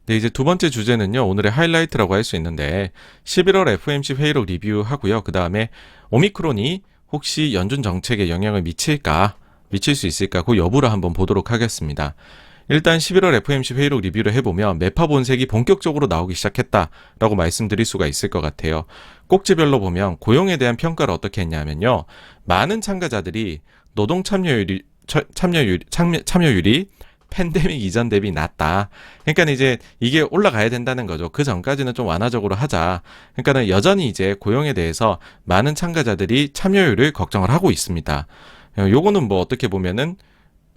네, 이제 두 번째 주제는요, 오늘의 하이라이트라고 할 수 있는데, 11월 FOMC 회의록 리뷰하고요. 그 다음에 오미크론이 혹시 연준 정책에 영향을 미칠까, 미칠 수 있을까, 그 여부를 한번 보도록 하겠습니다. 일단 11월 FOMC 회의록 리뷰를 해보면 매파 본색이 본격적으로 나오기 시작했다라고 말씀드릴 수가 있을 것 같아요. 꼭지별로 보면 고용에 대한 평가를 어떻게 했냐면요. 많은 참가자들이 노동 참여율이 팬데믹 이전 대비 낮다. 그러니까 이제 이게 올라가야 된다는 거죠. 그 전까지는 좀 완화적으로 하자. 그러니까는 여전히 이제 고용에 대해서 많은 참가자들이 참여율을 걱정을 하고 있습니다. 요거는 뭐 어떻게 보면은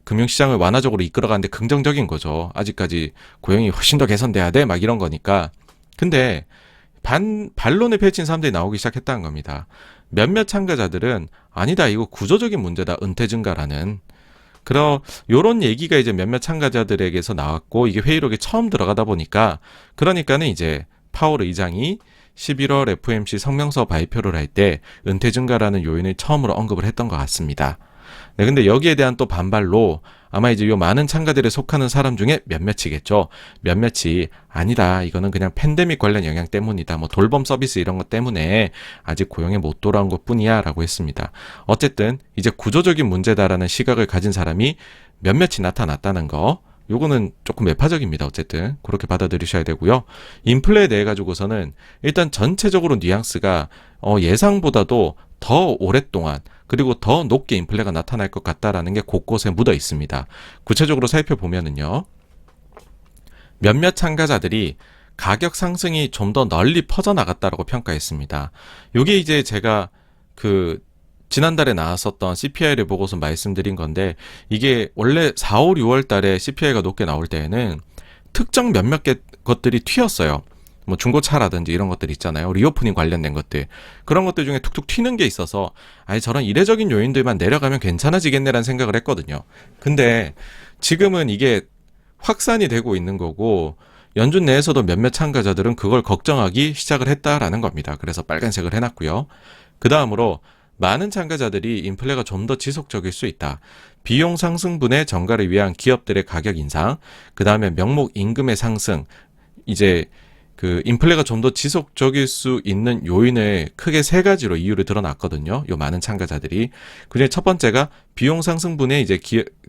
금융시장을 완화적으로 이끌어가는데 긍정적인 거죠. 아직까지 고용이 훨씬 더 개선돼야 돼. 막 이런 거니까. 근데 반론을 펼친 사람들이 나오기 시작했다는 겁니다. 몇몇 참가자들은 아니다. 이거 구조적인 문제다. 은퇴 증가라는. 요런 얘기가 이제 몇몇 참가자들에게서 나왔고, 이게 회의록에 처음 들어가다 보니까, 그러니까는 이제 파월 의장이 11월 FOMC 성명서 발표를 할 때 은퇴 증가라는 요인을 처음으로 언급을 했던 것 같습니다. 네, 근데 여기에 대한 또 반발로 아마 이제 요 많은 참가들에 속하는 사람 중에 몇몇이겠죠. 몇몇이 아니다. 이거는 그냥 팬데믹 관련 영향 때문이다. 뭐 돌봄 서비스 이런 것 때문에 아직 고용에 못 돌아온 것 뿐이야 라고 했습니다. 어쨌든 이제 구조적인 문제다라는 시각을 가진 사람이 몇몇이 나타났다는 거. 요거는 조금 매파적입니다. 어쨌든 그렇게 받아들이셔야 되고요. 인플레에 대해 가지고서는 일단 전체적으로 뉘앙스가 예상보다도 더 오랫동안 그리고 더 높게 인플레가 나타날 것 같다라는 게 곳곳에 묻어 있습니다. 구체적으로 살펴보면은요. 몇몇 참가자들이 가격 상승이 좀 더 널리 퍼져나갔다라고 평가했습니다. 요게 이제 제가 지난달에 나왔었던 CPI를 보고서 말씀드린 건데, 이게 원래 4, 5, 6월 달에 CPI가 높게 나올 때에는 특정 몇몇 개 것들이 튀었어요. 뭐 중고차라든지 이런 것들 있잖아요. 리오프닝 관련된 것들. 그런 것들 중에 툭툭 튀는 게 있어서 아니 저런 이례적인 요인들만 내려가면 괜찮아지겠네라는 생각을 했거든요. 근데 지금은 이게 확산이 되고 있는 거고, 연준 내에서도 몇몇 참가자들은 그걸 걱정하기 시작을 했다라는 겁니다. 그래서 빨간색을 해놨고요. 그 다음으로 많은 참가자들이 인플레가 좀 더 지속적일 수 있다. 비용 상승분의 전가를 위한 기업들의 가격 인상, 그 다음에 명목 임금의 상승, 이제 인플레가 좀 더 지속적일 수 있는 요인을 크게 세 가지로 이유를 드러났거든요. 요 많은 참가자들이. 그중에 첫 번째가 비용 상승분의 이제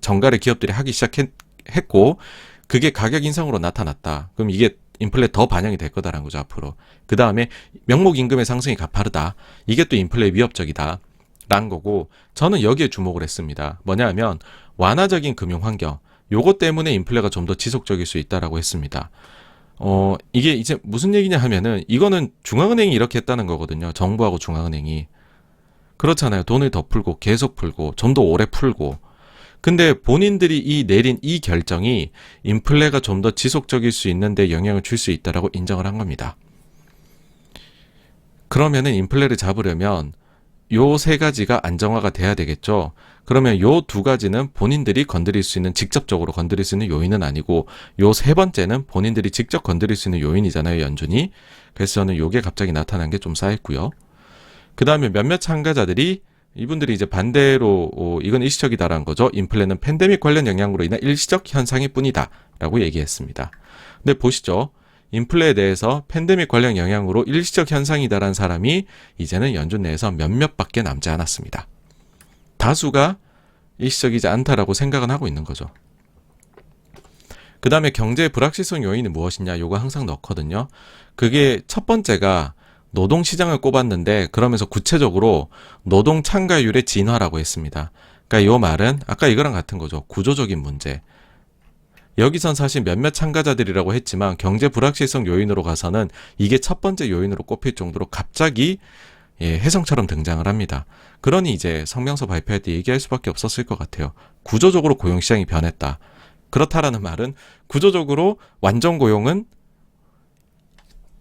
전가를 기업들이 하기 시작했고, 그게 가격 인상으로 나타났다. 그럼 이게 인플레 더 반영이 될 거다라는 거죠, 앞으로. 그 다음에 명목 임금의 상승이 가파르다. 이게 또 인플레에 위협적이다. 라는 거고, 저는 여기에 주목을 했습니다. 뭐냐 하면 완화적인 금융 환경. 요것 때문에 인플레가 좀 더 지속적일 수 있다라고 했습니다. 이게 이제 무슨 얘기냐 하면은 이거는 중앙은행이 이렇게 했다는 거거든요. 정부하고 중앙은행이. 그렇잖아요. 돈을 더 풀고 계속 풀고 좀 더 오래 풀고. 근데 본인들이 내린 이 결정이 인플레가 좀 더 지속적일 수 있는데 영향을 줄 수 있다라고 인정을 한 겁니다. 그러면은 인플레를 잡으려면 요 세 가지가 안정화가 돼야 되겠죠. 그러면 요 두 가지는 본인들이 건드릴 수 있는, 직접적으로 건드릴 수 있는 요인은 아니고, 요 세 번째는 본인들이 직접 건드릴 수 있는 요인이잖아요, 연준이. 그래서 저는 요게 갑자기 나타난 게 좀 쌓였고요. 그 다음에 몇몇 참가자들이, 이분들이 이제 반대로 이건 일시적이다라는 거죠. 인플레는 팬데믹 관련 영향으로 인한 일시적 현상일 뿐이다 라고 얘기했습니다. 근데 보시죠. 인플레에 대해서 팬데믹 관련 영향으로 일시적 현상이다라는 사람이 이제는 연준 내에서 몇몇밖에 남지 않았습니다. 다수가 일시적이지 않다라고 생각은 하고 있는 거죠. 그 다음에 경제의 불확실성 요인이 무엇이냐, 요거 항상 넣거든요. 그게 첫 번째가 노동시장을 꼽았는데, 그러면서 구체적으로 노동 참가율의 진화라고 했습니다. 그러니까 요 말은 아까 이거랑 같은 거죠. 구조적인 문제. 여기선 사실 몇몇 참가자들이라고 했지만 경제 불확실성 요인으로 가서는 이게 첫 번째 요인으로 꼽힐 정도로 갑자기 혜성처럼 등장을 합니다. 그러니 이제 성명서 발표할 때 얘기할 수밖에 없었을 것 같아요. 구조적으로 고용시장이 변했다. 그렇다라는 말은 구조적으로 완전 고용은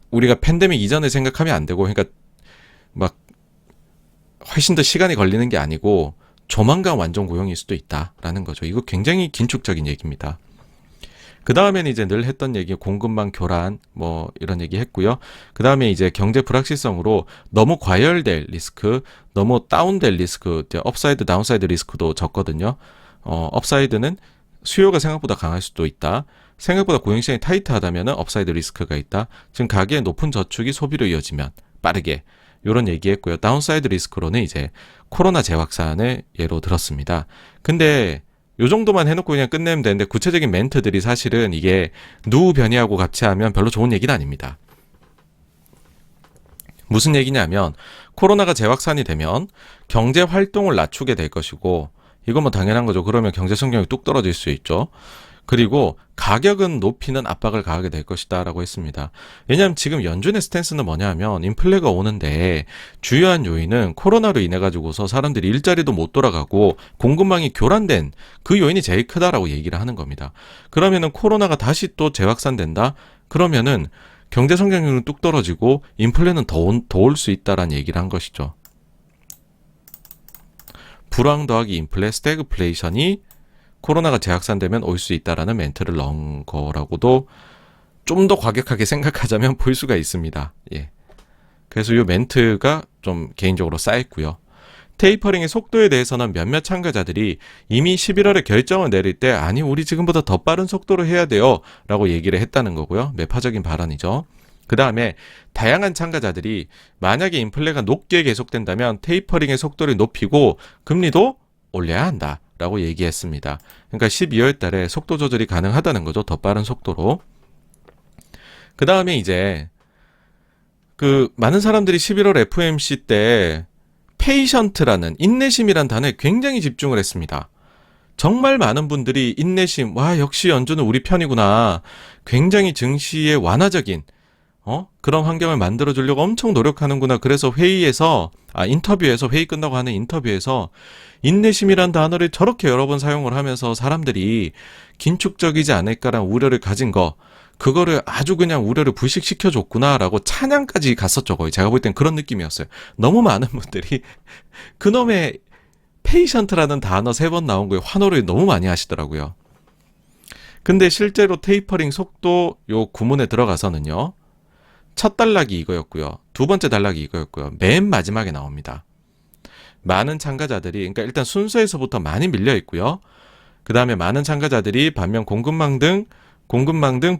우리가 팬데믹 이전에 생각하면 안 되고, 그러니까 막 훨씬 더 시간이 걸리는 게 아니고 조만간 완전 고용일 수도 있다라는 거죠. 이거 굉장히 긴축적인 얘기입니다. 그 다음에는 이제 늘 했던 얘기, 공급망 교란, 뭐 이런 얘기 했고요. 그 다음에 이제 경제 불확실성으로 너무 과열될 리스크, 너무 다운될 리스크, 이제 업사이드, 다운사이드 리스크도 적거든요. 업사이드는 수요가 생각보다 강할 수도 있다. 생각보다 고용시장이 타이트하다면 업사이드 리스크가 있다. 지금 가계의 높은 저축이 소비로 이어지면 빠르게 이런 얘기했고요. 다운사이드 리스크로는 이제 코로나 재확산을 예로 들었습니다. 근데 요 정도만 해놓고 그냥 끝내면 되는데 구체적인 멘트들이 사실은 이게 누 변이하고 같이 하면 별로 좋은 얘기는 아닙니다. 무슨 얘기냐면 코로나가 재확산이 되면 경제 활동을 낮추게 될 것이고 이건 뭐 당연한 거죠. 그러면 경제 성장이 뚝 떨어질 수 있죠. 그리고 가격은 높이는 압박을 가하게 될 것이다 라고 했습니다. 왜냐하면 지금 연준의 스탠스는 뭐냐 하면 인플레가 오는데 주요한 요인은 코로나로 인해 가지고서 사람들이 일자리도 못 돌아가고 공급망이 교란된 그 요인이 제일 크다라고 얘기를 하는 겁니다. 그러면은 코로나가 다시 또 재확산된다? 그러면은 경제 성장률은 뚝 떨어지고 인플레는 더 올 수 있다라는 얘기를 한 것이죠. 불황 더하기 인플레, 스태그플레이션이 코로나가 재확산되면 올 수 있다라는 멘트를 넣은 거라고도 좀 더 과격하게 생각하자면 볼 수가 있습니다. 예. 그래서 이 멘트가 좀 개인적으로 쌓였고요. 테이퍼링의 속도에 대해서는 몇몇 참가자들이 이미 11월에 결정을 내릴 때 아니 우리 지금보다 더 빠른 속도로 해야 돼요 라고 얘기를 했다는 거고요. 매파적인 발언이죠. 그 다음에 다양한 참가자들이 만약에 인플레가 높게 계속된다면 테이퍼링의 속도를 높이고 금리도 올려야 한다 라고 얘기했습니다. 그러니까 12월 달에 속도 조절이 가능하다는 거죠. 더 빠른 속도로. 그 다음에 이제 많은 사람들이 11월 FOMC 때 페이션트라는 인내심이란 단어에 굉장히 집중을 했습니다. 정말 많은 분들이 인내심, 와 역시 연준은 우리 편이구나. 굉장히 증시의 완화적인 그런 환경을 만들어주려고 엄청 노력하는구나. 그래서 인터뷰에서 회의 끝나고 하는 인터뷰에서 인내심이란 단어를 저렇게 여러 번 사용을 하면서 사람들이 긴축적이지 않을까라는 우려를 가진 그거를 아주 그냥 우려를 불식시켜줬구나라고 찬양까지 갔었죠. 거의 제가 볼 땐 그런 느낌이었어요. 너무 많은 분들이 그놈의 페이션트라는 단어 3번 나온 거에 환호를 너무 많이 하시더라고요. 근데 실제로 테이퍼링 속도 요 구문에 들어가서는요. 첫 단락이 이거였고요. 두 번째 단락이 이거였고요. 맨 마지막에 나옵니다. 많은 참가자들이 그러니까 일단 순서에서부터 많이 밀려 있고요. 그 다음에 많은 참가자들이 반면 공급망 등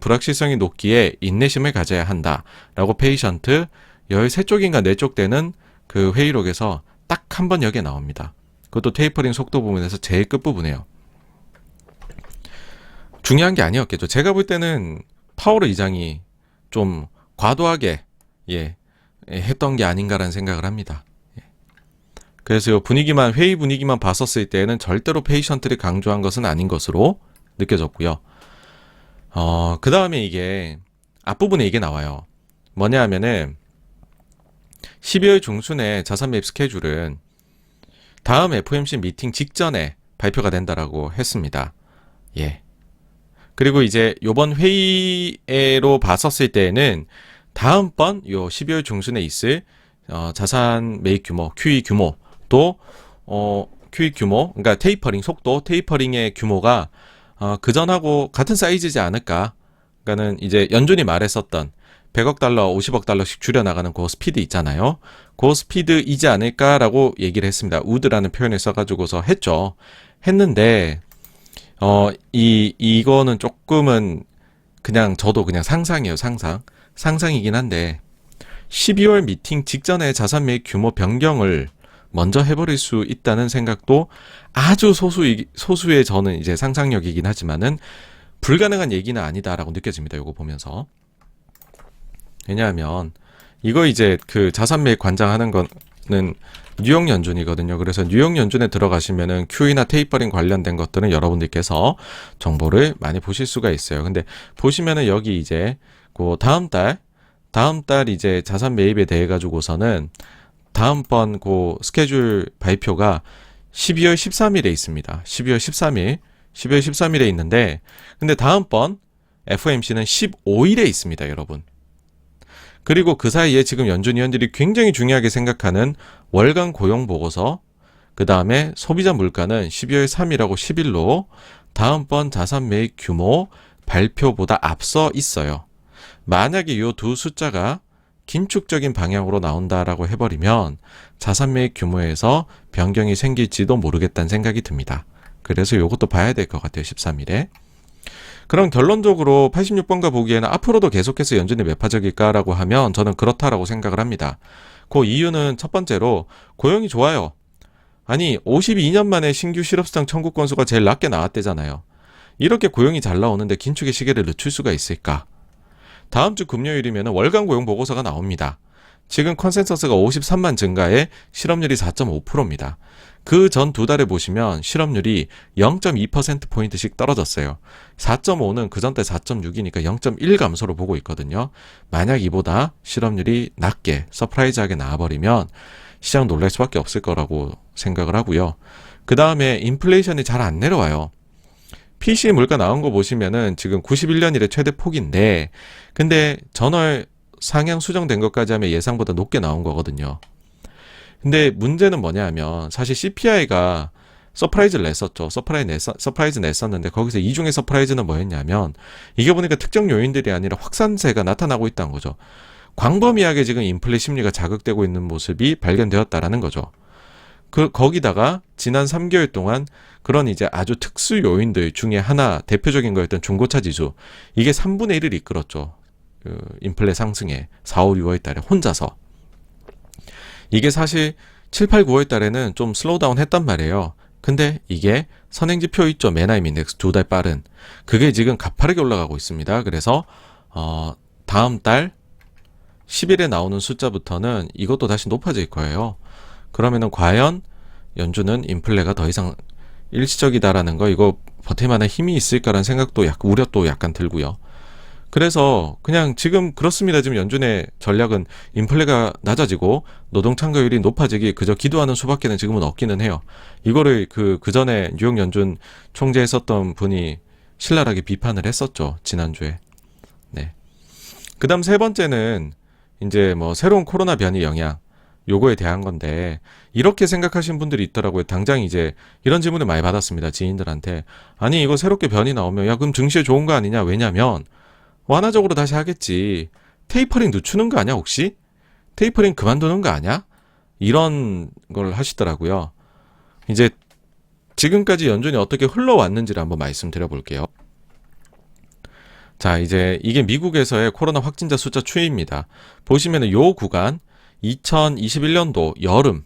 불확실성이 높기에 인내심을 가져야 한다라고 페이션트 13쪽인가 4쪽 되는 그 회의록에서 딱 한 번 여기에 나옵니다. 그것도 테이퍼링 속도 부분에서 제일 끝부분이에요. 중요한 게 아니었겠죠. 제가 볼 때는 파월 의장이 좀 과도하게 했던 게 아닌가라는 생각을 합니다. 그래서 회의 분위기만 봤었을 때는 절대로 페이션트를 강조한 것은 아닌 것으로 느껴졌고요. 그 다음에 이게 앞부분에 이게 나와요. 뭐냐 하면은 12월 중순에 자산 매입 스케줄은 다음 FOMC 미팅 직전에 발표가 된다라고 했습니다. 예. 그리고 이제 요번 회의로 봤었을 때에는 다음번 요 12월 중순에 있을 자산 매입 규모, QE 규모 또 QE 규모, 그러니까 테이퍼링 속도, 테이퍼링의 규모가 그전하고 같은 사이즈지 않을까. 그러니까는 이제 연준이 말했었던 100억 달러, 50억 달러씩 줄여나가는 그 스피드 있잖아요. 그 스피드이지 않을까라고 얘기를 했습니다. 우드라는 표현을 써가지고서 했는데, 이거는 조금은 저도 그냥 상상이에요, 상상이긴 한데, 12월 미팅 직전에 자산 매입 규모 변경을 먼저 해버릴 수 있다는 생각도 아주 소수의 저는 이제 상상력이긴 하지만은 불가능한 얘기는 아니다라고 느껴집니다. 이거 보면서. 왜냐하면 이거 이제 그 자산 매입 관장하는 거는 뉴욕 연준이거든요. 그래서 뉴욕 연준에 들어가시면은 QE나 테이퍼링 관련된 것들은 여러분들께서 정보를 많이 보실 수가 있어요. 근데 보시면은 여기 이제 그 다음 달 이제 자산 매입에 대해 가지고서는 다음번 그 스케줄 발표가 12월 13일에 있습니다. 12월 13일에 있는데 근데 다음번 FOMC는 15일에 있습니다, 여러분. 그리고 그 사이에 지금 연준 위원들이 굉장히 중요하게 생각하는 월간 고용 보고서, 그 다음에 소비자 물가는 12월 3일하고 10일로 다음번 자산 매입 규모 발표보다 앞서 있어요. 만약에 이 두 숫자가 긴축적인 방향으로 나온다라고 해버리면 자산 매입 규모에서 변경이 생길지도 모르겠다는 생각이 듭니다. 그래서 이것도 봐야 될 것 같아요. 13일에. 그럼 결론적으로 86번가 보기에는 앞으로도 계속해서 연준이 매파적일까라고 하면 저는 그렇다라고 생각을 합니다. 그 이유는 첫 번째로 고용이 좋아요. 아니 52년 만에 신규 실업수당 청구 건수가 제일 낮게 나왔대잖아요. 이렇게 고용이 잘 나오는데 긴축의 시계를 늦출 수가 있을까? 다음 주 금요일이면 월간 고용 보고서가 나옵니다. 지금 컨센서스가 53만 증가에 실업률이 4.5%입니다. 그 전 두 달에 보시면 실업률이 0.2%포인트씩 떨어졌어요. 4.5는 그 전때 4.6이니까 0.1 감소로 보고 있거든요. 만약 이보다 실업률이 낮게 서프라이즈하게 나와버리면 시장 놀랄 수밖에 없을 거라고 생각을 하고요. 그 다음에 인플레이션이 잘 안 내려와요. PC 물가 나온 거 보시면은 지금 91년 이래 최대 폭인데 근데 전월 상향 수정된 것까지 하면 예상보다 높게 나온 거거든요. 근데 문제는 뭐냐 하면 사실 CPI가 서프라이즈를 냈었죠. 서프라이즈 냈었는데 거기서 이 중에 서프라이즈는 뭐였냐면 이게 보니까 특정 요인들이 아니라 확산세가 나타나고 있다는 거죠. 광범위하게 지금 인플레 심리가 자극되고 있는 모습이 발견되었다라는 거죠. 거기다가 지난 3개월 동안 그런 이제 아주 특수 요인들 중에 하나 대표적인 거였던 중고차 지수 이게 3분의 1을 이끌었죠. 그 인플레 상승에 4, 5, 6월 달에 혼자서 이게 사실 7, 8, 9월 달에는 좀 슬로우 다운 했단 말이에요. 근데 이게 선행지표 있죠. 맨하임 인덱스 2달 빠른 그게 지금 가파르게 올라가고 있습니다. 그래서 다음 달 10일에 나오는 숫자부터는 이것도 다시 높아질 거예요. 그러면은 과연 연준은 인플레가 더 이상 일시적이다라는 거 이거 버틸만한 힘이 있을까라는 생각도 약간 우려도 약간 들고요. 그래서 그냥 지금 그렇습니다. 지금 연준의 전략은 인플레가 낮아지고 노동 참가율이 높아지기 그저 기도하는 수밖에는 지금은 없기는 해요. 이거를 그 전에 뉴욕 연준 총재 했었던 분이 신랄하게 비판을 했었죠. 지난주에. 네. 그다음 세 번째는 이제 뭐 새로운 코로나 변이 영향 요거에 대한 건데 이렇게 생각하시는 분들이 있더라고요. 당장 이제 이런 질문을 많이 받았습니다. 지인들한테. 아니 이거 새롭게 변이 나오면 야 그럼 증시에 좋은 거 아니냐? 왜냐면 완화적으로 다시 하겠지. 테이퍼링 늦추는 거 아니야 혹시? 테이퍼링 그만두는 거 아니야? 이런 걸 하시더라고요. 이제 지금까지 연준이 어떻게 흘러왔는지를 한번 말씀드려 볼게요. 자, 이제 이게 미국에서의 코로나 확진자 숫자 추이입니다. 보시면은 요 구간 2021년도 여름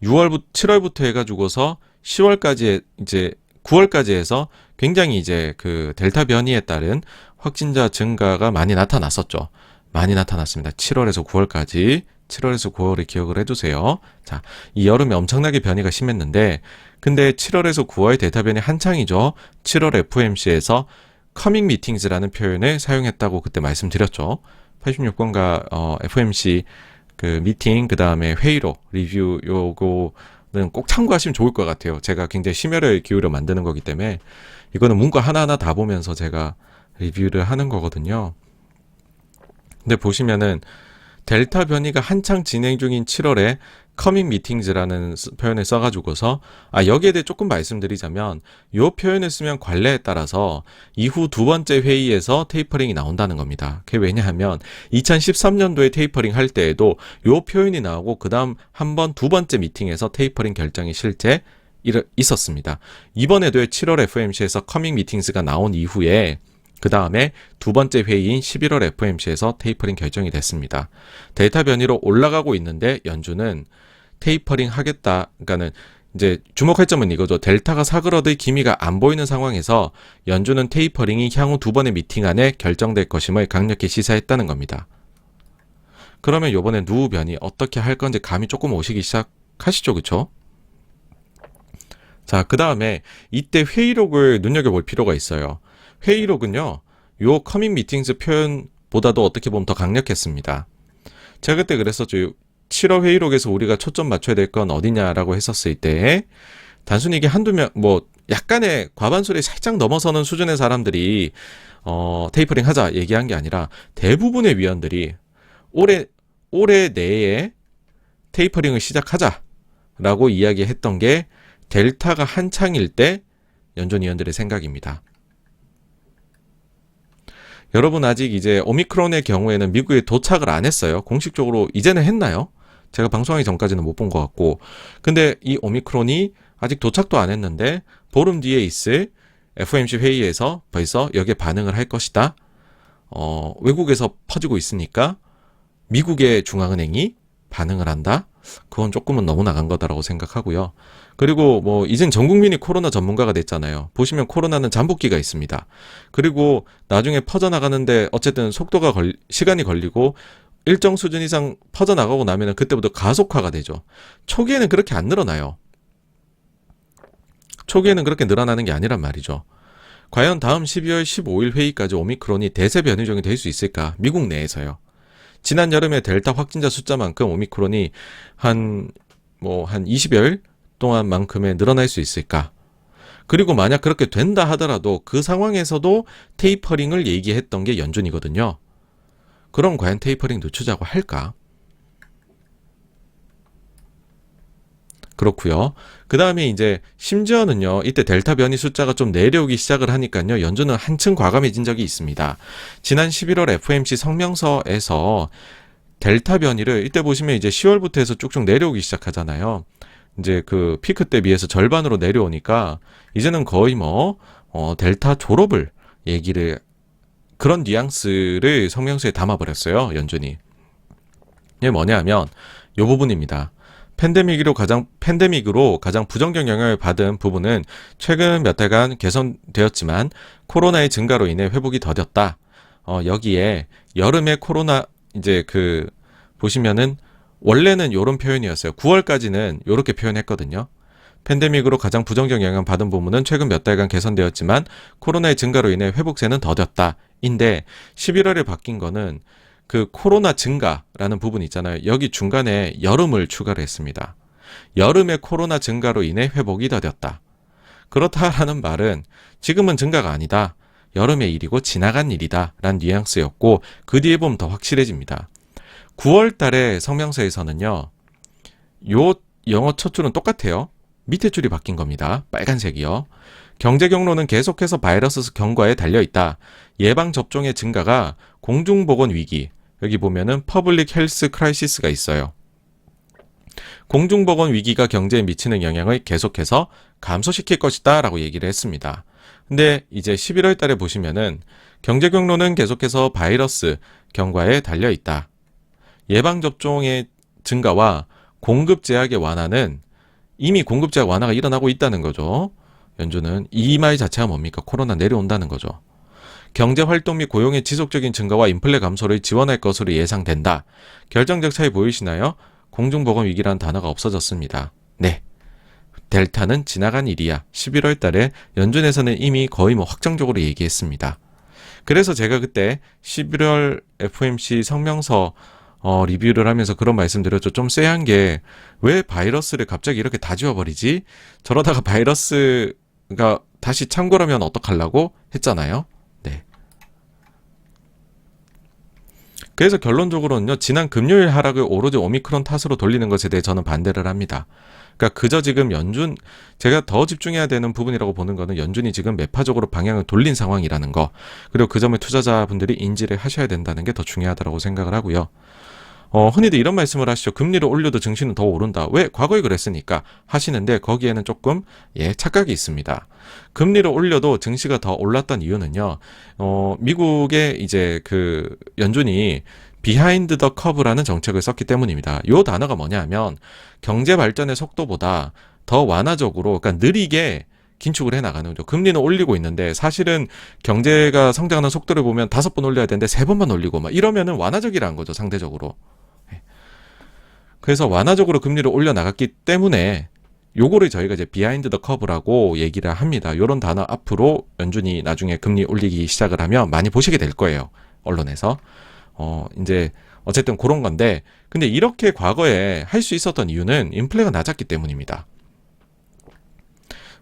7월부터 해가지고서 10월까지 이제 9월까지 해서 굉장히 이제 그 델타 변이에 따른 확진자 증가가 많이 나타났었죠. 많이 나타났습니다. 7월에서 9월까지 7월에서 9월을 기억을 해두세요. 자, 이 여름에 엄청나게 변이가 심했는데 근데 7월에서 9월 델타 변이 한창이죠. 7월 FOMC에서 커밍 미팅즈라는 표현을 사용했다고 그때 말씀드렸죠. 86번가 FOMC 그 미팅 그다음에 회의록 리뷰 요거는 꼭 참고하시면 좋을 것 같아요. 제가 굉장히 심혈을 기울여 만드는 거기 때문에 이거는 문구 하나하나 다 보면서 제가 리뷰를 하는 거거든요. 근데 보시면은 델타 변이가 한창 진행 중인 7월에 커밍 미팅즈라는 표현을 써가지고서 여기에 대해 조금 말씀드리자면 이 표현을 쓰면 관례에 따라서 이후 두 번째 회의에서 테이퍼링이 나온다는 겁니다. 그게 왜냐하면 2013년도에 테이퍼링 할 때에도 이 표현이 나오고 그 다음 두 번째 미팅에서 테이퍼링 결정이 실제 있었습니다. 이번에도 7월 FOMC에서 커밍 미팅스가 나온 이후에 그 다음에 두 번째 회의인 11월 FOMC에서 테이퍼링 결정이 됐습니다. 델타 변이로 올라가고 있는데 연준은 테이퍼링 하겠다. 그러니까는 이제 주목할 점은 이거죠. 델타가 사그러들 기미가 안 보이는 상황에서 연준은 테이퍼링이 향후 두 번의 미팅 안에 결정될 것임을 강력히 시사했다는 겁니다. 그러면 이번에 누구 변이 어떻게 할 건지 감이 조금 오시기 시작하시죠. 그렇죠? 자, 그 다음에 이때 회의록을 눈여겨볼 필요가 있어요. 회의록은요, 요 커밍 미팅스 표현보다도 어떻게 보면 더 강력했습니다. 제가 그때 그랬었죠. 7월 회의록에서 우리가 초점 맞춰야 될 건 어디냐라고 했었을 때, 단순히 이게 한두 명, 약간의 과반수를 살짝 넘어서는 수준의 사람들이, 테이퍼링 하자 얘기한 게 아니라, 대부분의 위원들이 올해 내에 테이퍼링을 시작하자라고 이야기했던 게, 델타가 한창일 때 연준 위원들의 생각입니다. 여러분 아직 이제 오미크론의 경우에는 미국에 도착을 안 했어요. 공식적으로 이제는 했나요? 제가 방송하기 전까지는 못 본 것 같고. 근데 이 오미크론이 아직 도착도 안 했는데 보름 뒤에 있을 FOMC 회의에서 벌써 여기에 반응을 할 것이다. 외국에서 퍼지고 있으니까 미국의 중앙은행이 반응을 한다. 그건 조금은 너무 나간 거다라고 생각하고요. 그리고 뭐 이젠 전 국민이 코로나 전문가가 됐잖아요. 보시면 코로나는 잠복기가 있습니다. 그리고 나중에 퍼져나가는데 어쨌든 시간이 걸리고 일정 수준 이상 퍼져나가고 나면은 그때부터 가속화가 되죠. 초기에는 그렇게 안 늘어나요. 초기에는 그렇게 늘어나는 게 아니란 말이죠. 과연 다음 12월 15일 회의까지 오미크론이 대세 변이종이 될 수 있을까? 미국 내에서요. 지난 여름에 델타 확진자 숫자만큼 오미크론이 한 20여일 동안만큼에 늘어날 수 있을까? 그리고 만약 그렇게 된다 하더라도 그 상황에서도 테이퍼링을 얘기했던 게 연준이거든요. 그럼 과연 테이퍼링 늦추자고 할까? 그렇고요. 그 다음에 이제 심지어는요. 이때 델타 변이 숫자가 좀 내려오기 시작을 하니까요. 연준은 한층 과감해진 적이 있습니다. 지난 11월 FOMC 성명서에서 델타 변이를 이때 보시면 이제 10월부터 해서 쭉쭉 내려오기 시작하잖아요. 이제 그 피크 때 비해서 절반으로 내려오니까 이제는 거의 델타 졸업을 얘기를 그런 뉘앙스를 성명서에 담아버렸어요. 연준이. 이게 뭐냐면 요 부분입니다. 팬데믹으로 가장 부정적 영향을 받은 부분은 최근 몇 달간 개선되었지만 코로나의 증가로 인해 회복이 더뎠다. 여기에 여름에 코로나 이제 보시면은 원래는 요런 표현이었어요. 9월까지는 요렇게 표현했거든요. 팬데믹으로 가장 부정적 영향을 받은 부분은 최근 몇 달간 개선되었지만 코로나의 증가로 인해 회복세는 더뎠다. 인데 11월에 바뀐 거는 그 코로나 증가라는 부분이 있잖아요. 여기 중간에 여름을 추가를 했습니다. 여름의 코로나 증가로 인해 회복이 더뎠다. 그렇다라는 말은 지금은 증가가 아니다. 여름의 일이고 지나간 일이다. 라는 뉘앙스였고 그 뒤에 보면 더 확실해집니다. 9월 달에 성명서에서는요. 요 영어 첫 줄은 똑같아요. 밑에 줄이 바뀐 겁니다. 빨간색이요. 경제 경로는 계속해서 바이러스 경과에 달려있다. 예방접종의 증가가 공중보건 위기, 여기 보면은 퍼블릭 헬스 크라이시스가 있어요. 공중보건 위기가 경제에 미치는 영향을 계속해서 감소시킬 것이다 라고 얘기를 했습니다. 근데 이제 11월 달에 보시면은 경제 경로는 계속해서 바이러스 경과에 달려있다. 예방접종의 증가와 공급 제약의 완화는 이미 공급 제약 완화가 일어나고 있다는 거죠. 연준은 이 말 자체가 뭡니까? 코로나 내려온다는 거죠. 경제활동 및 고용의 지속적인 증가와 인플레 감소를 지원할 것으로 예상된다. 결정적 차이 보이시나요? 공중보건 위기라는 단어가 없어졌습니다. 네. 델타는 지나간 일이야. 11월 달에 연준에서는 이미 거의 확정적으로 얘기했습니다. 그래서 제가 그때 11월 FOMC 성명서 리뷰를 하면서 그런 말씀드렸죠. 좀 쎄한 게 왜 바이러스를 갑자기 이렇게 다 지워버리지? 저러다가 바이러스가 다시 창궐하면 어떡하려고 했잖아요. 네. 그래서 결론적으로는요. 지난 금요일 하락을 오로지 오미크론 탓으로 돌리는 것에 대해 저는 반대를 합니다. 그러니까 그저 지금 제가 더 집중해야 되는 부분이라고 보는 거는 연준이 지금 매파적으로 방향을 돌린 상황이라는 거, 그리고 그 점을 투자자분들이 인지를 하셔야 된다는 게 더 중요하다고 생각을 하고요. 흔히들 이런 말씀을 하시죠. 금리를 올려도 증시는 더 오른다. 왜? 과거에 그랬으니까 하시는데 거기에는 조금 착각이 있습니다. 금리를 올려도 증시가 더 올랐던 이유는요. 미국의 이제 연준이 비하인드 더 커브라는 정책을 썼기 때문입니다. 요 단어가 뭐냐면 경제 발전의 속도보다 더 완화적으로, 그러니까 느리게 긴축을 해나가는 거죠. 금리는 올리고 있는데 사실은 경제가 성장하는 속도를 보면 5번 올려야 되는데 3번만 올리고 막 이러면은 완화적이라는 거죠. 상대적으로. 그래서 완화적으로 금리를 올려나갔기 때문에 요거를 저희가 이제 비하인드 더 커브라고 얘기를 합니다. 요런 단어 앞으로 연준이 나중에 금리 올리기 시작을 하면 많이 보시게 될 거예요. 언론에서. 이제 어쨌든 그런 건데, 근데 이렇게 과거에 할 수 있었던 이유는 인플레가 낮았기 때문입니다.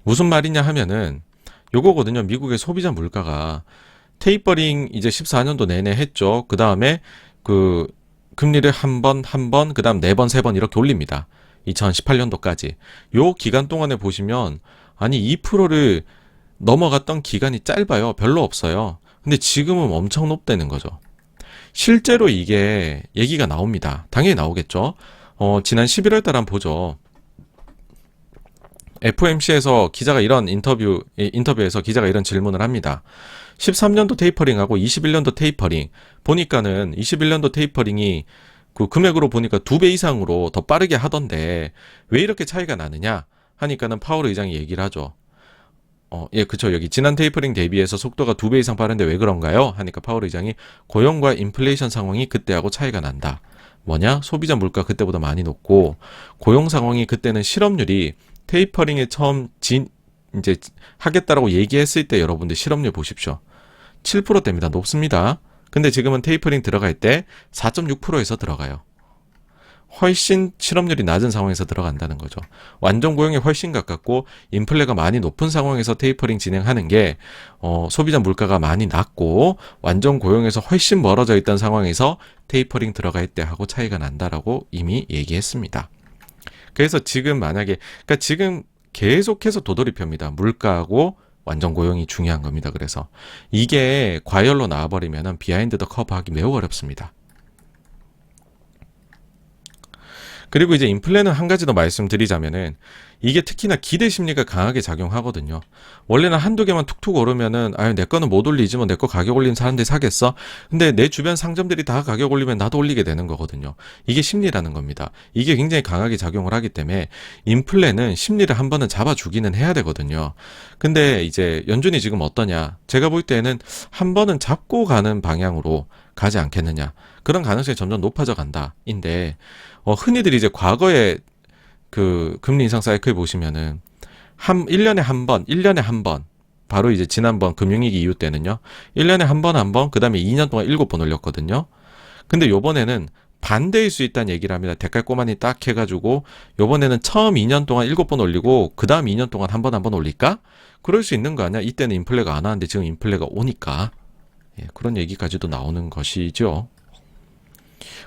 무슨 말이냐 하면은 요거거든요. 미국의 소비자 물가가 테이퍼링 이제 14년도 내내 했죠. 그 다음에 금리를 한 번, 그 다음 4번, 3번 이렇게 올립니다. 2018년도까지. 요 기간 동안에 보시면, 아니, 2%를 넘어갔던 기간이 짧아요. 별로 없어요. 근데 지금은 엄청 높다는 거죠. 실제로 이게 얘기가 나옵니다. 당연히 나오겠죠. 지난 11월 달 한번 보죠. FOMC에서 기자가 이런 인터뷰에서 기자가 이런 질문을 합니다. 13년도 테이퍼링하고 21년도 테이퍼링 보니까는 21년도 테이퍼링이 그 금액으로 보니까 2배 이상으로 더 빠르게 하던데 왜 이렇게 차이가 나느냐 하니까는 파월 의장이 얘기를 하죠. 예, 그쵸. 여기 지난 테이퍼링 대비해서 속도가 2배 이상 빠른데 왜 그런가요? 하니까 파월 의장이 고용과 인플레이션 상황이 그때하고 차이가 난다. 뭐냐? 소비자 물가 그때보다 많이 높고 고용 상황이 그때는 실업률이 테이퍼링에 처음 이제 하겠다라고 얘기했을 때 여러분들 실업률 보십시오. 7%대입니다. 높습니다. 근데 지금은 테이퍼링 들어갈 때 4.6%에서 들어가요. 훨씬 실업률이 낮은 상황에서 들어간다는 거죠. 완전 고용에 훨씬 가깝고 인플레가 많이 높은 상황에서 테이퍼링 진행하는 게 소비자 물가가 많이 낮고 완전 고용에서 훨씬 멀어져 있던 상황에서 테이퍼링 들어갈 때 하고 차이가 난다라고 이미 얘기했습니다. 그래서 지금 만약에 그러니까 지금 계속해서 도돌이표입니다. 물가하고 완전 고용이 중요한 겁니다. 그래서 이게 과열로 나와버리면 비하인드 더 커브 하기 매우 어렵습니다. 그리고 이제 인플레는 한 가지 더 말씀드리자면은 이게 특히나 기대 심리가 강하게 작용하거든요. 원래는 한두 개만 툭툭 오르면은 아유 내 거는 못 올리지 뭐 내 거 가격 올리는 사람들이 사겠어? 근데 내 주변 상점들이 다 가격 올리면 나도 올리게 되는 거거든요. 이게 심리라는 겁니다. 이게 굉장히 강하게 작용을 하기 때문에 인플레는 심리를 한 번은 잡아주기는 해야 되거든요. 근데 이제 연준이 지금 어떠냐? 제가 볼 때는 한 번은 잡고 가는 방향으로 가지 않겠느냐. 그런 가능성이 점점 높아져 간다인데 흔히들 이제 과거에 그 금리 인상 사이클 보시면은 1년에 한 번, 바로 이제 지난번 금융위기 이후 때는요. 1년에 한 번, 그 다음에 2년 동안 7번 올렸거든요. 근데 요번에는 반대일 수 있다는 얘기를 합니다. 대깔 꼬마니 딱 해가지고 요번에는 처음 2년 동안 7번 올리고 그 다음 2년 동안 한 번 올릴까? 그럴 수 있는 거 아니야? 이때는 인플레가 안 왔는데 지금 인플레가 오니까. 예, 그런 얘기까지도 나오는 것이죠.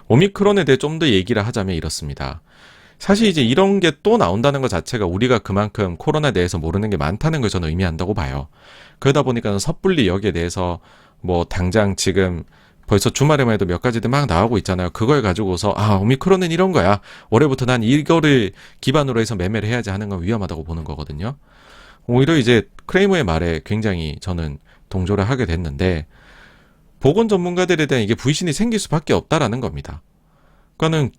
오미크론에 대해 좀 더 얘기를 하자면 이렇습니다. 사실 이제 이런 게 또 나온다는 것 자체가 우리가 그만큼 코로나에 대해서 모르는 게 많다는 걸 저는 의미한다고 봐요. 그러다 보니까 섣불리 여기에 대해서 뭐 당장 지금 벌써 주말에만 해도 몇 가지들 막 나오고 있잖아요. 그걸 가지고서 오미크론은 이런 거야. 올해부터 난 이거를 기반으로 해서 매매를 해야지 하는 건 위험하다고 보는 거거든요. 오히려 이제 크레이머의 말에 굉장히 저는 동조를 하게 됐는데 보건 전문가들에 대한 이게 불신이 생길 수밖에 없다라는 겁니다. 그러니까는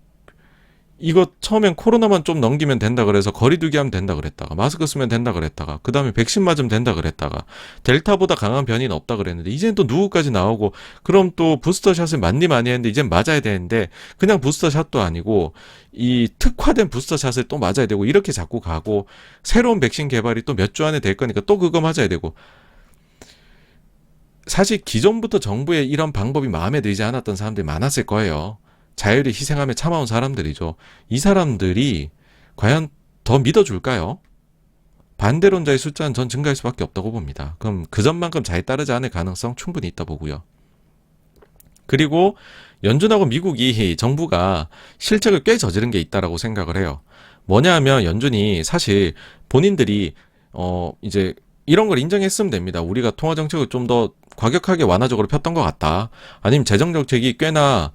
이거 처음엔 코로나만 좀 넘기면 된다 그래서 거리두기 하면 된다 그랬다가 마스크 쓰면 된다 그랬다가 그 다음에 백신 맞으면 된다 그랬다가 델타보다 강한 변이는 없다 그랬는데 이제는 또 누구까지 나오고 그럼 또 부스터샷을 맞니 많이 했는데 이젠 맞아야 되는데 그냥 부스터샷도 아니고 이 특화된 부스터샷을 또 맞아야 되고 이렇게 자꾸 가고 새로운 백신 개발이 또 몇 주 안에 될 거니까 또 그거 맞아야 되고 사실 기존부터 정부의 이런 방법이 마음에 들지 않았던 사람들이 많았을 거예요. 자유를 희생하며 참아온 사람들이죠. 이 사람들이 과연 더 믿어줄까요? 반대론자의 숫자는 전 증가할 수밖에 없다고 봅니다. 그럼 그 전만큼 잘 따르지 않을 가능성 충분히 있다 보고요. 그리고 연준하고 미국이 정부가 실책을 꽤 저지른 게 있다라고 생각을 해요. 뭐냐 하면 연준이 사실 본인들이 이제 이런 걸 인정했으면 됩니다. 우리가 통화정책을 좀 더 과격하게 완화적으로 폈던 것 같다. 아니면 재정정책이 꽤나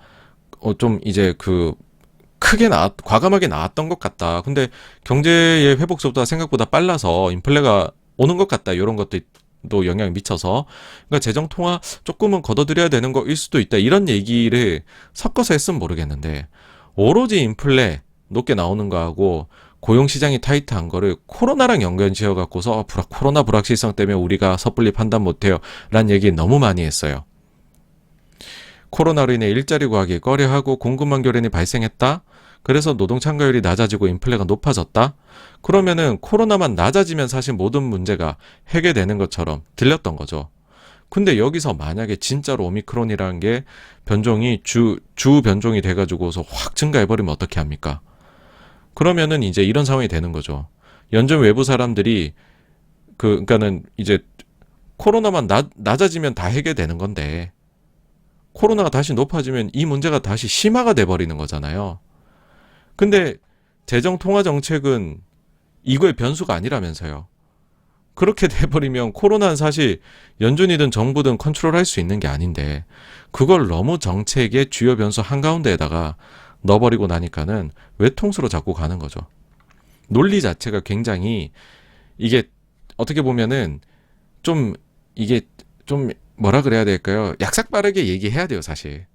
좀 이제 과감하게 나왔던 것 같다. 근데 경제의 회복 속도가 생각보다 빨라서 인플레가 오는 것 같다. 이런 것도 영향을 미쳐서. 그러니까 재정 통화 조금은 걷어들여야 되는 거일 수도 있다. 이런 얘기를 섞어서 했으면 모르겠는데 오로지 인플레 높게 나오는 거하고 고용시장이 타이트한 거를 코로나랑 연결지어 갖고서 코로나 불확실성 때문에 우리가 섣불리 판단 못해요. 라는 얘기 너무 많이 했어요. 코로나로 인해 일자리 구하기 꺼려하고 공급망 교란이 발생했다. 그래서 노동 참가율이 낮아지고 인플레가 높아졌다. 그러면은 코로나만 낮아지면 사실 모든 문제가 해결되는 것처럼 들렸던 거죠. 근데 여기서 만약에 진짜로 오미크론이라는 게 변종이 주 변종이 돼가지고서 확 증가해버리면 어떻게 합니까? 그러면은 이제 이런 상황이 되는 거죠. 연준 외부 사람들이 그러니까는 이제 코로나만 낮아지면 다 해결되는 건데 코로나가 다시 높아지면 이 문제가 다시 심화가 돼버리는 거잖아요. 근데 재정통화정책은 이거의 변수가 아니라면서요. 그렇게 돼버리면 코로나는 사실 연준이든 정부든 컨트롤할 수 있는 게 아닌데 그걸 너무 정책의 주요 변수 한가운데에다가 넣어버리고 나니까는 외통수로 자꾸 가는 거죠. 논리 자체가 굉장히 이게 어떻게 보면은 좀 이게 좀 뭐라 그래야 될까요? 약삭빠르게 얘기해야 돼요, 사실.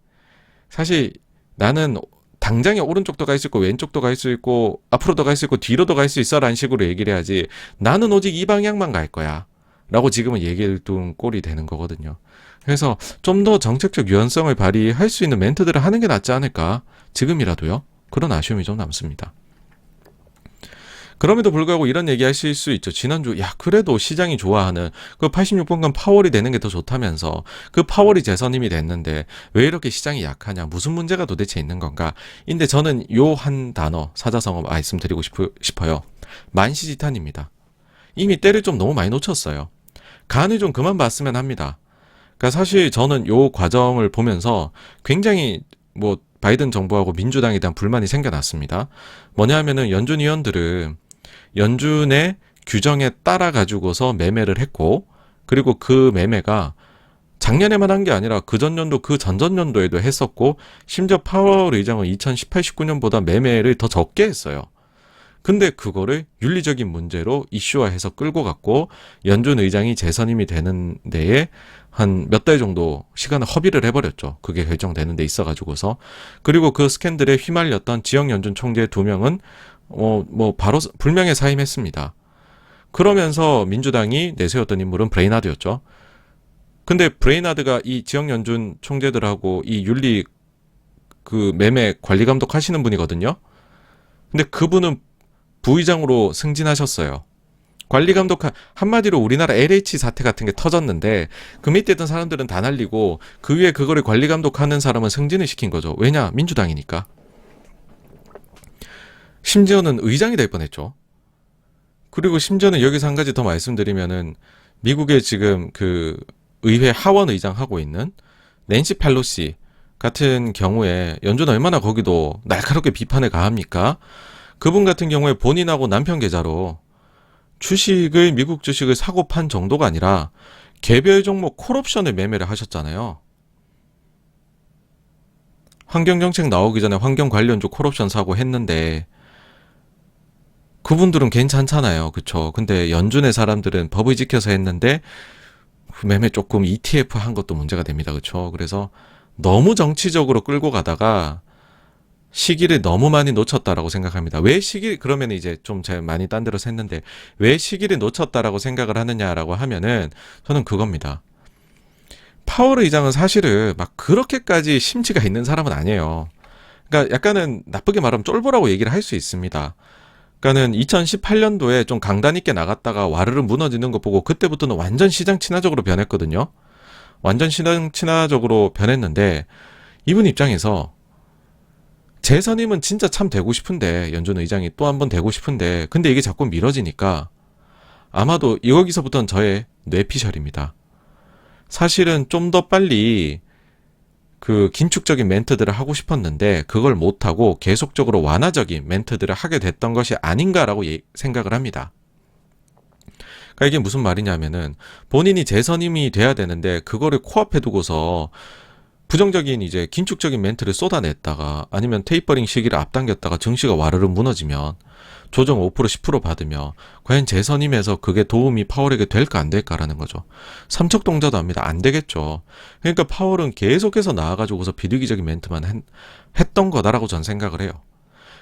사실 나는 당장에 오른쪽도 갈 수 있고 왼쪽도 갈 수 있고 앞으로도 갈 수 있고 뒤로도 갈 수 있어 라는 식으로 얘기를 해야지 나는 오직 이 방향만 갈 거야 라고 지금은 얘기를 둔 꼴이 되는 거거든요. 그래서 좀 더 정책적 유연성을 발휘할 수 있는 멘트들을 하는 게 낫지 않을까, 지금이라도요. 그런 아쉬움이 좀 남습니다. 그럼에도 불구하고 이런 얘기 하실 수 있죠. 지난주, 야, 그래도 시장이 좋아하는 그 86번간 파월이 되는 게 더 좋다면서 그 파월이 재선임이 됐는데 왜 이렇게 시장이 약하냐, 무슨 문제가 도대체 있는 건가. 근데 저는 요 한 단어, 사자성어 말씀드리고 싶어요. 만시지탄입니다. 이미 때를 좀 너무 많이 놓쳤어요. 간을 좀 그만 봤으면 합니다. 그러니까 사실 저는 요 과정을 보면서 굉장히 뭐 바이든 정부하고 민주당에 대한 불만이 생겨났습니다. 뭐냐 하면은 연준 의원들은 연준의 규정에 따라 가지고서 매매를 했고, 그리고 그 매매가 작년에만 한 게 아니라 그 전년도 그 전전년도에도 했었고, 심지어 파월 의장은 2018, 19년보다 매매를 더 적게 했어요. 근데 그거를 윤리적인 문제로 이슈화해서 끌고 갔고, 연준 의장이 재선임이 되는 데에 한 몇 달 정도 시간을 허비를 해버렸죠. 그게 결정되는 데 있어가지고서. 그리고 그 스캔들에 휘말렸던 지역 연준 총재 2명은 바로 불명예 사임했습니다. 그러면서 민주당이 내세웠던 인물은 브레이나드였죠. 근데 브레이나드가 이 지역 연준 총재들하고 이 윤리 그 매매 관리 감독 하시는 분이거든요. 근데 그분은 부의장으로 승진하셨어요. 관리 감독, 한마디로 우리나라 LH 사태 같은 게 터졌는데 그 밑에 있던 사람들은 다 날리고 그 위에 그거를 관리 감독하는 사람은 승진을 시킨 거죠. 왜냐? 민주당이니까. 심지어는 의장이 될 뻔했죠. 그리고 심지어는 여기서 한 가지 더 말씀드리면은 미국의 지금 그 의회 하원 의장 하고 있는 낸시 펠로시 같은 경우에 연준 얼마나 거기도 날카롭게 비판을 가합니까? 그분 같은 경우에 본인하고 남편 계좌로 주식을, 미국 주식을 사고 판 정도가 아니라 개별 종목 콜옵션을 매매를 하셨잖아요. 환경정책 나오기 전에 환경 관련주 콜옵션 사고 했는데 그분들은 괜찮잖아요. 그쵸? 근데 연준의 사람들은 법을 지켜서 했는데 매매 조금 ETF 한 것도 문제가 됩니다. 그쵸? 그래서 너무 정치적으로 끌고 가다가 시기를 너무 많이 놓쳤다라고 생각합니다. 왜 그러면 이제 좀 제가 많이 딴 데로 샜는데, 왜 시기를 놓쳤다라고 생각을 하느냐라고 하면은, 저는 그겁니다. 파월 의장은 사실은 막 그렇게까지 심지가 있는 사람은 아니에요. 그러니까 약간은 나쁘게 말하면 쫄보라고 얘기를 할 수 있습니다. 그러니까는 2018년도에 좀 강단 있게 나갔다가 와르르 무너지는 거 보고 그때부터는 완전 시장 친화적으로 변했거든요. 완전 시장 친화적으로 변했는데, 이분 입장에서 재선임은 진짜 참 되고 싶은데, 연준 의장이 또 한 번 되고 싶은데, 근데 이게 자꾸 미뤄지니까 아마도 여기서부터는 저의 뇌피셜입니다. 사실은 좀 더 빨리 그 긴축적인 멘트들을 하고 싶었는데 그걸 못하고 계속적으로 완화적인 멘트들을 하게 됐던 것이 아닌가라고 생각을 합니다. 그러니까 이게 무슨 말이냐면은 본인이 재선임이 돼야 되는데 그거를 코앞에 두고서 부정적인 이제 긴축적인 멘트를 쏟아냈다가 아니면 테이퍼링 시기를 앞당겼다가 증시가 와르르 무너지면 조정 5% 10% 받으며 과연 재선임에서 그게 도움이 파월에게 될까 안 될까라는 거죠. 삼척동자도 합니다. 안 되겠죠. 그러니까 파월은 계속해서 나와가지고서 비리기적인 멘트만 했던 거다라고 전 생각을 해요.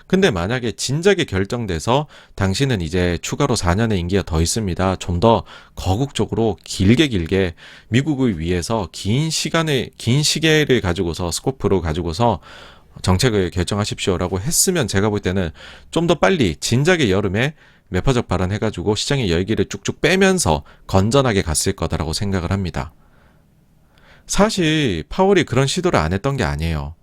근데 만약에 진작에 결정돼서 당신은 이제 추가로 4년의 임기가 더 있습니다. 좀 더 거국적으로 길게 미국을 위해서 긴 시계를 가지고서 스코프로 가지고서 정책을 결정하십시오라고 했으면 제가 볼 때는 좀 더 빨리 진작에 여름에 매파적 발언해가지고 시장의 열기를 쭉쭉 빼면서 건전하게 갔을 거다라고 생각을 합니다. 사실 파월이 그런 시도를 안 했던 게 아니에요.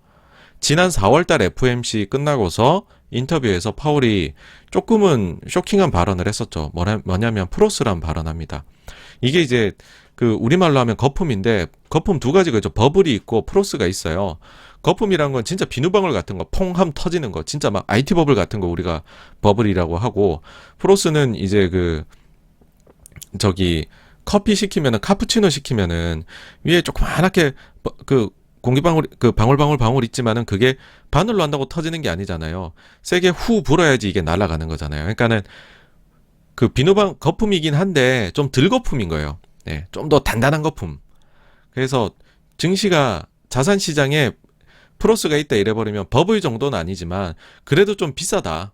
지난 4월달 FOMC 끝나고서 인터뷰에서 파월이 조금은 쇼킹한 발언을 했었죠. 뭐냐면 프로스란 발언합니다. 이게 이제 그 우리말로 하면 거품인데 거품 두 가지가 있죠. 버블이 있고 프로스가 있어요. 거품이란 건 진짜 비누방울 같은 거 퐁함 터지는 거, 진짜 막 IT 버블 같은 거 우리가 버블이라고 하고, 프로스는 이제 커피 시키면은 카푸치노 시키면은 위에 조그맣게 공기방울 그 방울 있지만은 그게 바늘로 한다고 터지는 게 아니잖아요. 세게 후 불어야지 이게 날아가는 거잖아요. 그러니까는 그 비누방 거품이긴 한데 좀 덜 거품인 거예요. 네, 좀 더 단단한 거품. 그래서 증시가 자산 시장에 프로스가 있다 이래버리면 버블 정도는 아니지만 그래도 좀 비싸다.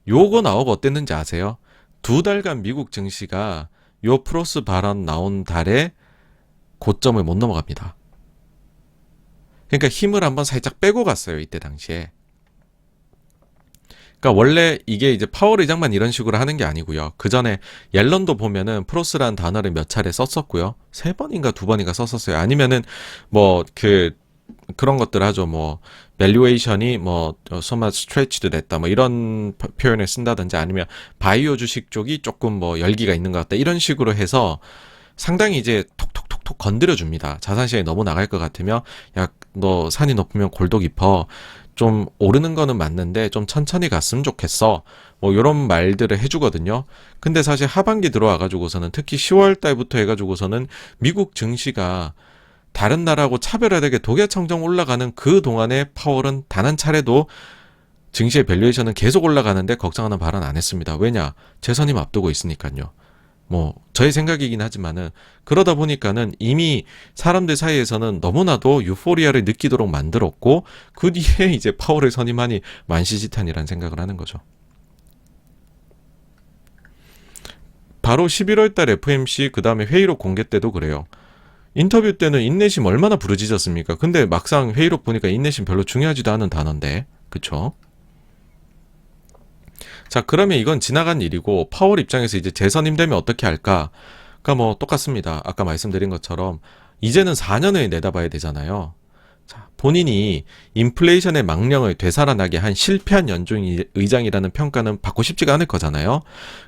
요거 나오고 어땠는지 아세요? 2달간 미국 증시가 요 프로스 발언 나온 달에 고점을 못 넘어갑니다. 그러니까 힘을 한번 살짝 빼고 갔어요. 이때 당시에. 그러니까 원래 이게 이제 파월 의장만 이런 식으로 하는 게 아니고요. 그 전에 옐런도 보면은 프로스라는 단어를 몇 차례 썼었고요. 3번인가 2번인가 썼었어요. 아니면은 뭐 그런 것들 하죠. 뭐 밸류에이션이 뭐 so much stretched 됐다. 뭐 이런 표현을 쓴다든지 아니면 바이오 주식 쪽이 조금 뭐 열기가 있는 것 같다. 이런 식으로 해서 상당히 이제 톡톡톡톡 건드려 줍니다. 자산시장이 너무 나갈 것 같으면 야, 너 산이 높으면 골도 깊어. 좀 오르는 거는 맞는데 좀 천천히 갔으면 좋겠어. 뭐 이런 말들을 해주거든요. 근데 사실 하반기 들어와가지고서는 특히 10월 달부터 해가지고서는 미국 증시가 다른 나라하고 차별화되게 독야청정 올라가는 그 동안에 파월은 단 한 차례도 증시의 밸류에이션은 계속 올라가는데 걱정하는 발언 안 했습니다. 왜냐? 재선임 앞두고 있으니까요. 뭐 저의 생각이긴 하지만은 그러다 보니까는 이미 사람들 사이에서는 너무나도 유포리아를 느끼도록 만들었고 그 뒤에 이제 파월을 선임하니 만시지탄이라는 생각을 하는 거죠. 바로 11월 달 FMC 그 다음에 회의록 공개 때도 그래요. 인터뷰 때는 인내심 얼마나 부르짖었습니까? 근데 막상 회의록 보니까 인내심 별로 중요하지도 않은 단어인데 그쵸? 자, 그러면 이건 지나간 일이고 파월 입장에서 이제 재선임되면 어떻게 할까? 그러니까 뭐 똑같습니다. 아까 말씀드린 것처럼 이제는 4년을 내다봐야 되잖아요. 자, 본인이 인플레이션의 망령을 되살아나게 한 실패한 연준 의장이라는 평가는 받고 싶지가 않을 거잖아요.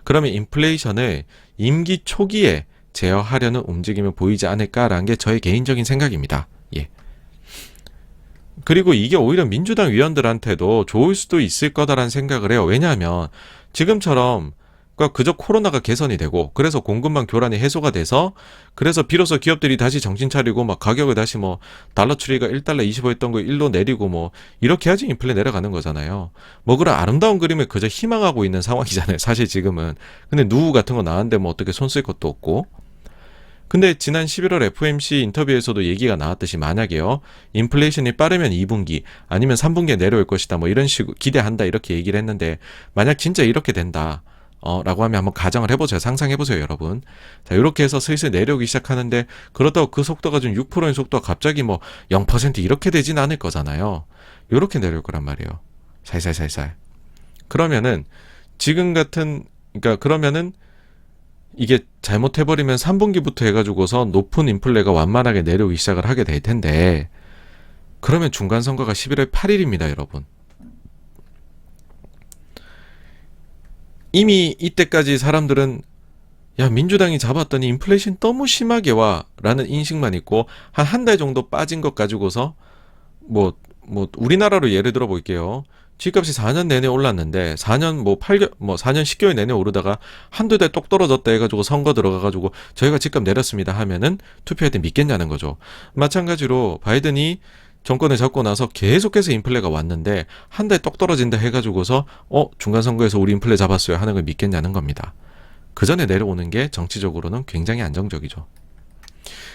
그러면 인플레이션을 임기 초기에 제어하려는 움직임을 보이지 않을까라는 게 저의 개인적인 생각입니다. 예. 그리고 이게 오히려 민주당 의원들한테도 좋을 수도 있을 거다라는 생각을 해요. 왜냐하면 지금처럼 그러니까 그저 코로나가 개선이 되고 그래서 공급망 교란이 해소가 돼서 그래서 비로소 기업들이 다시 정신 차리고 막 가격을 다시 뭐 달러 추리가 1달러 25였던 거 1로 내리고 뭐 이렇게 해야지 인플레 내려가는 거잖아요. 뭐 그런 아름다운 그림을 그저 희망하고 있는 상황이잖아요. 사실 지금은. 근데 누구 같은 거 나왔는데 뭐 어떻게 손 쓸 것도 없고. 근데 지난 11월 FOMC 인터뷰에서도 얘기가 나왔듯이 만약에요. 인플레이션이 빠르면 2분기 아니면 3분기에 내려올 것이다. 뭐 이런 식으로 기대한다 이렇게 얘기를 했는데 만약 진짜 이렇게 된다. 라고 하면 한번 가정을 해보세요. 상상해보세요, 여러분. 자, 이렇게 해서 슬슬 내려오기 시작하는데 그렇다고 그 속도가 좀 6%인 속도가 갑자기 뭐 0% 이렇게 되진 않을 거잖아요. 이렇게 내려올 거란 말이에요. 살살살살. 그러면은 지금 같은 그러니까 그러면은 이게 잘못해버리면 3분기부터 해가지고서 높은 인플레가 완만하게 내려오기 시작을 하게 될 텐데 그러면 중간선거가 11월 8일입니다, 여러분. 이미 이때까지 사람들은 야 민주당이 잡았더니 인플레이션 너무 심하게 와 라는 인식만 있고 한 달 정도 빠진 것 가지고서 뭐 우리나라로 예를 들어 볼게요. 집값이 4년 내내 올랐는데 4년 뭐 4년 10개월 내내 오르다가 한두 달 똑 떨어졌다 해가지고 선거 들어가가지고 저희가 집값 내렸습니다 하면은 투표할 때 믿겠냐는 거죠. 마찬가지로 바이든이 정권을 잡고 나서 계속해서 인플레가 왔는데 한 달 똑 떨어진다 해가지고서 중간 선거에서 우리 인플레 잡았어요 하는 걸 믿겠냐는 겁니다. 그 전에 내려오는 게 정치적으로는 굉장히 안정적이죠.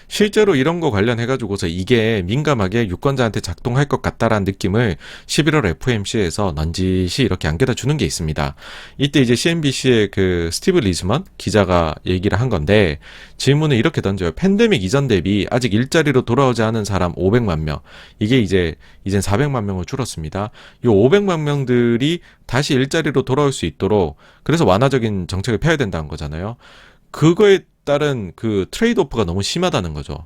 실제로 이런 거 관련해가지고서 이게 민감하게 유권자한테 작동할 것 같다라는 느낌을 11월 FOMC에서 넌지시 이렇게 안겨다 주는 게 있습니다. 이때 이제 CNBC의 그 스티브 리즈먼 기자가 얘기를 한 건데 질문을 이렇게 던져요. 팬데믹 이전 대비 아직 일자리로 돌아오지 않은 사람 500만 명. 이게 이젠 400만 명을 줄었습니다. 이 500만 명들이 다시 일자리로 돌아올 수 있도록 그래서 완화적인 정책을 펴야 된다는 거잖아요. 그거에 따른 그 트레이드 오프가 너무 심하다는 거죠.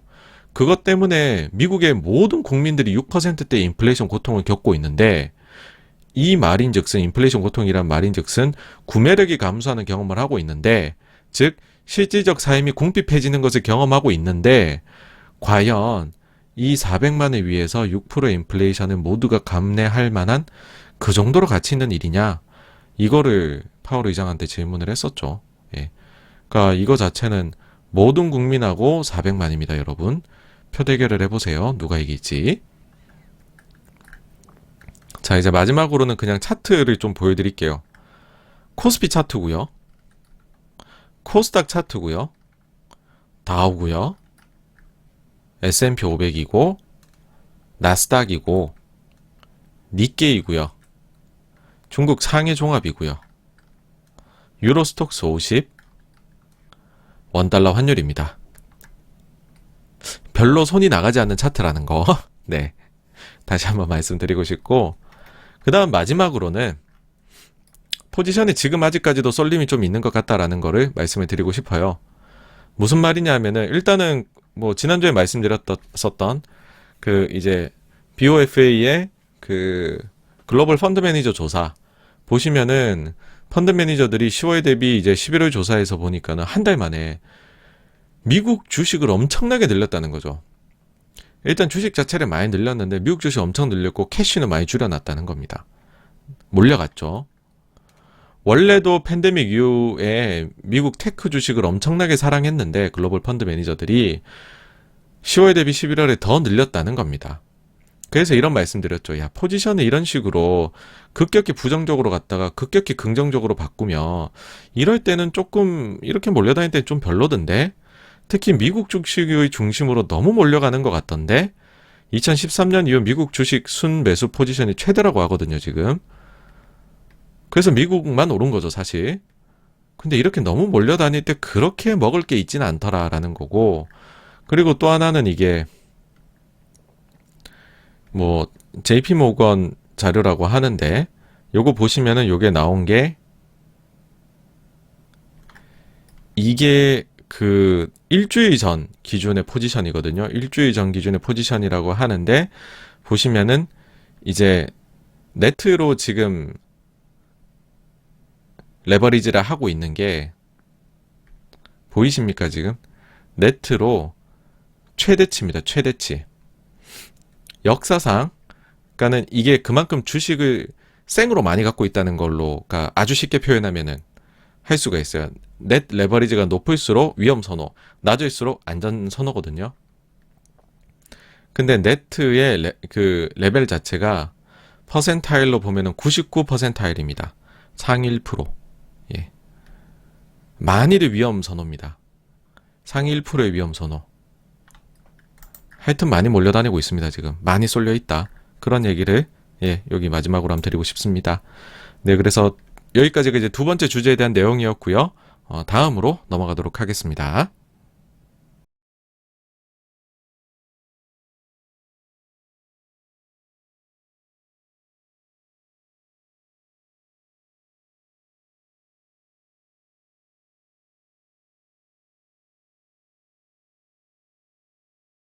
그것 때문에 미국의 모든 국민들이 6%대 인플레이션 고통을 겪고 있는데 이 말인즉슨 인플레이션 고통이란 말인즉슨 구매력이 감소하는 경험을 하고 있는데 즉 실질적 삶이 궁핍해지는 것을 경험하고 있는데 과연 이 400만을 위해서 6% 인플레이션을 모두가 감내할 만한 그 정도로 가치 있는 일이냐 이거를 파월 의장한테 질문을 했었죠. 예. 그러니까 이거 자체는 모든 국민하고 400만입니다, 여러분. 표 대결을 해보세요. 누가 이길지. 자, 이제 마지막으로는 그냥 차트를 좀 보여드릴게요. 코스피 차트고요. 코스닥 차트고요. 다우고요. S&P 500이고 나스닥이고 니케이고요. 중국 상해 종합이고요. 유로스톡스 50 원달러 환율입니다. 별로 손이 나가지 않는 차트라는 거. 네. 다시 한번 말씀드리고 싶고, 그 다음 마지막으로는 포지션이 지금 아직까지도 쏠림이 좀 있는 것 같다라는 거를 말씀을 드리고 싶어요. 무슨 말이냐 하면은, 일단은 뭐 지난주에 말씀드렸었던 그 이제 BOFA의 그 글로벌 펀드 매니저 조사 보시면은, 펀드 매니저들이 10월 대비 이제 11월 조사에서 보니까는 한 달 만에 미국 주식을 엄청나게 늘렸다는 거죠. 일단 주식 자체를 많이 늘렸는데 미국 주식 엄청 늘렸고 캐시는 많이 줄여놨다는 겁니다. 몰려갔죠. 원래도 팬데믹 이후에 미국 테크 주식을 엄청나게 사랑했는데 글로벌 펀드 매니저들이 10월 대비 11월에 더 늘렸다는 겁니다. 그래서 이런 말씀드렸죠. 야, 포지션을 이런 식으로 급격히 부정적으로 갔다가 급격히 긍정적으로 바꾸면 이럴 때는 조금 이렇게 몰려다닐 때는 좀 별로던데, 특히 미국 주식의 중심으로 너무 몰려가는 것 같던데, 2013년 이후 미국 주식 순 매수 포지션이 최대라고 하거든요, 지금. 그래서 미국만 오른 거죠, 사실. 근데 이렇게 너무 몰려다닐 때 그렇게 먹을 게 있지는 않더라라는 거고, 그리고 또 하나는 이게 뭐 JP 모건 자료라고 하는데, 요거 보시면은 요게 나온 게 이게 그 일주일 전 기준의 포지션이거든요. 일주일 전 기준의 포지션이라고 하는데, 보시면은 이제 네트로 지금 레버리지를 하고 있는 게 보이십니까? 지금 네트로 최대치입니다. 최대치. 역사상, 그러니까는 이게 그만큼 주식을 생으로 많이 갖고 있다는 걸로, 그러니까 아주 쉽게 표현하면은 할 수가 있어요. 넷 레버리지가 높을수록 위험 선호, 낮을수록 안전 선호거든요. 근데 네트의 그 레벨 자체가 퍼센타일로 보면은 99%입니다. 상위 1%. 예. 만일의 위험 선호입니다. 상위 1%의 위험 선호. 하여튼 많이 몰려다니고 있습니다. 지금 많이 쏠려 있다. 그런 얘기를 여기 마지막으로 한번 드리고 싶습니다. 네, 그래서 여기까지가 이제 두 번째 주제에 대한 내용이었고요. 다음으로 넘어가도록 하겠습니다.